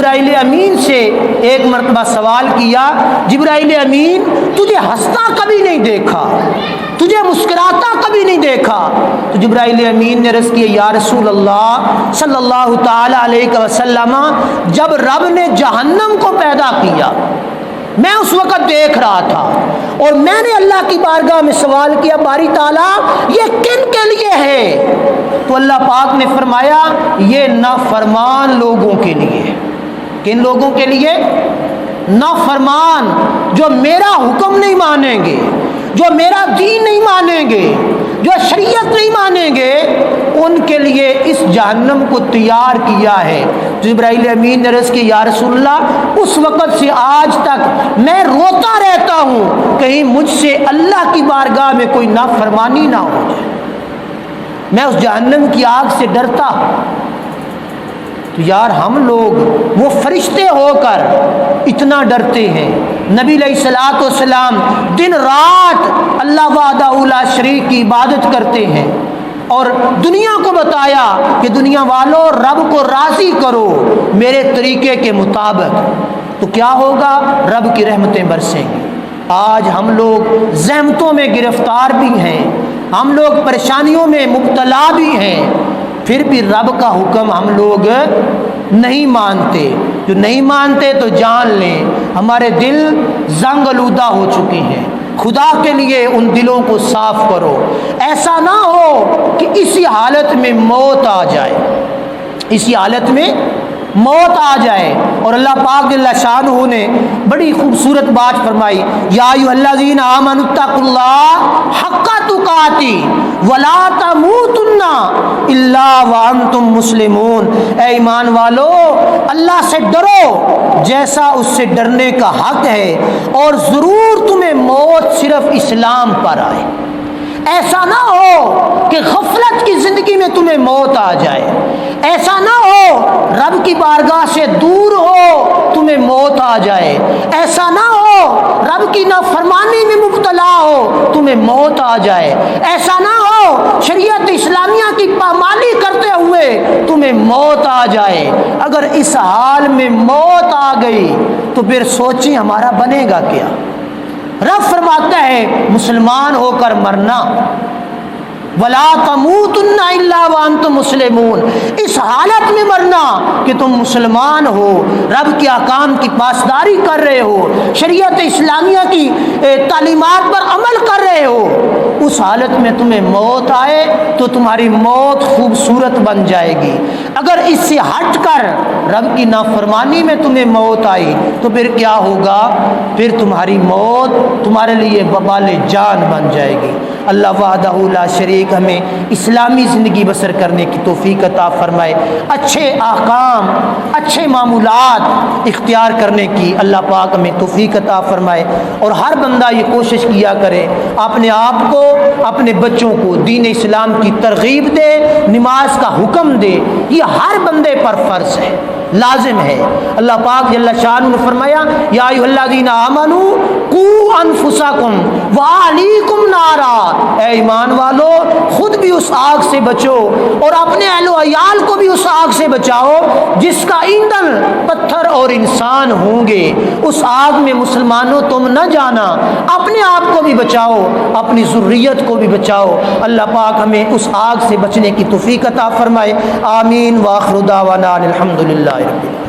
جبرائیل امین سے ایک مرتبہ سوال کیا، جبرائیل امین تجھے ہنستا کبھی نہیں دیکھا، تجھے مسکراتا کبھی نہیں دیکھا۔ تو جبرائیل امین نے عرض کیا، یا رسول اللہ صلی اللہ تعالی علیہ وسلم، جب رب نے جہنم کو پیدا کیا میں اس وقت دیکھ رہا تھا اور میں نے اللہ کی بارگاہ میں سوال کیا، باری تعالیٰ یہ کن کے لیے ہے؟ تو اللہ پاک نے فرمایا یہ نافرمان لوگوں کے لیے۔ کن لوگوں کے لیے؟ نافرمان، جو میرا حکم نہیں مانیں گے، جو میرا دین نہیں مانیں گے، جو شریعت نہیں مانیں گے، ان کے لیے اس جہنم کو تیار کیا ہے۔ جبرائیل امین نے عرض کی، یا رسول اللہ اس وقت سے آج تک میں روتا رہتا ہوں کہیں مجھ سے اللہ کی بارگاہ میں کوئی نافرمانی نہ ہو جائے، میں اس جہنم کی آگ سے ڈرتا ہوں۔ تو یار ہم لوگ وہ فرشتے ہو کر اتنا ڈرتے ہیں۔ نبی علیہ الصلوۃ والسلام دن رات اللہ وحدہ لا شریک کی عبادت کرتے ہیں اور دنیا کو بتایا کہ دنیا والوں رب کو راضی کرو میرے طریقے کے مطابق، تو کیا ہوگا؟ رب کی رحمتیں برسیں گی۔ آج ہم لوگ زحمتوں میں گرفتار بھی ہیں، ہم لوگ پریشانیوں میں مبتلا بھی ہیں، پھر بھی رب کا حکم ہم لوگ نہیں مانتے۔ جو نہیں مانتے تو جان لیں ہمارے دل زنگ آلودہ ہو چکے ہیں۔ خدا کے لیے ان دلوں کو صاف کرو، ایسا نہ ہو کہ اسی حالت میں موت آ جائے، اسی حالت میں موت آ جائے۔ اور اللہ پاک جل شانہ نے بڑی خوبصورت بات فرمائی، یا ایھا الذین آمنوا اتقوا اللہ حق تقاتہ ولا تموتن الا وانتم مسلمون۔ اے ایمان والو اللہ سے ڈرو جیسا اس سے ڈرنے کا حق ہے، اور ضرور تمہیں موت صرف اسلام پر آئے۔ ایسا نہ ہو کہ غفلت کی زندگی میں تمہیں موت آ جائے، ایسا نہ ہو رب کی بارگاہ سے دور ہو تمہیں موت آ جائے، ایسا نہ ہو رب کی نافرمانی میں مبتلا ہو تمہیں موت آ جائے، ایسا نہ ہو شریعت اسلامیہ کی پامالی کرتے ہوئے تمہیں موت آ جائے۔ اگر اس حال میں موت آ گئی تو پھر سوچیں ہمارا بنے گا کیا؟ رب فرماتا ہے مسلمان ہو کر مرنا، ولا تموتن الا وانتم مسلمون، اس حالت میں مرنا کہ تم مسلمان ہو، رب کے احکام کی پاسداری کر رہے ہو، شریعت اسلامیہ کی تعلیمات پر عمل کر رہے ہو۔ اس حالت میں تمہیں موت آئے تو تمہاری موت خوبصورت بن جائے گی۔ اگر اس سے ہٹ کر رب کی نافرمانی میں تمہیں موت آئی تو پھر کیا ہوگا؟ پھر تمہاری موت تمہارے لیے وبال جان بن جائے گی۔ اللہ وحدہ لا شریک ہمیں اسلامی زندگی بسر کرنے کی توفیق عطا فرمائے، اچھے احکام، اچھے معمولات اختیار کرنے کی اللہ پاک ہمیں توفیق عطا فرمائے۔ اور ہر بندہ یہ کوشش کیا کرے اپنے آپ کو، اپنے بچوں کو دین اسلام کی ترغیب دے، نماز کا حکم دے، یہ ہر بندے پر فرض ہے، لازم ہے۔ اللہ پاک جل شانہ نے فرمایا، یا ایھا الذین آمنوا قوا انفسکم واہلیکم نارا، اے ایمان والو خود بھی اس آگ سے بچو اور اپنے اہل و عیال کو بھی اس آگ سے بچاؤ جس کا ایندھن پتھر اور انسان ہوں گے۔ اس آگ میں مسلمانوں تم نہ جانا، اپنے آپ کو بھی بچاؤ، اپنی ذریت کو بھی بچاؤ۔ اللہ پاک ہمیں اس آگ سے بچنے کی توفیق عطا فرمائے۔ آمین۔ وآخر دعوانا الحمدللہ رب العالمین۔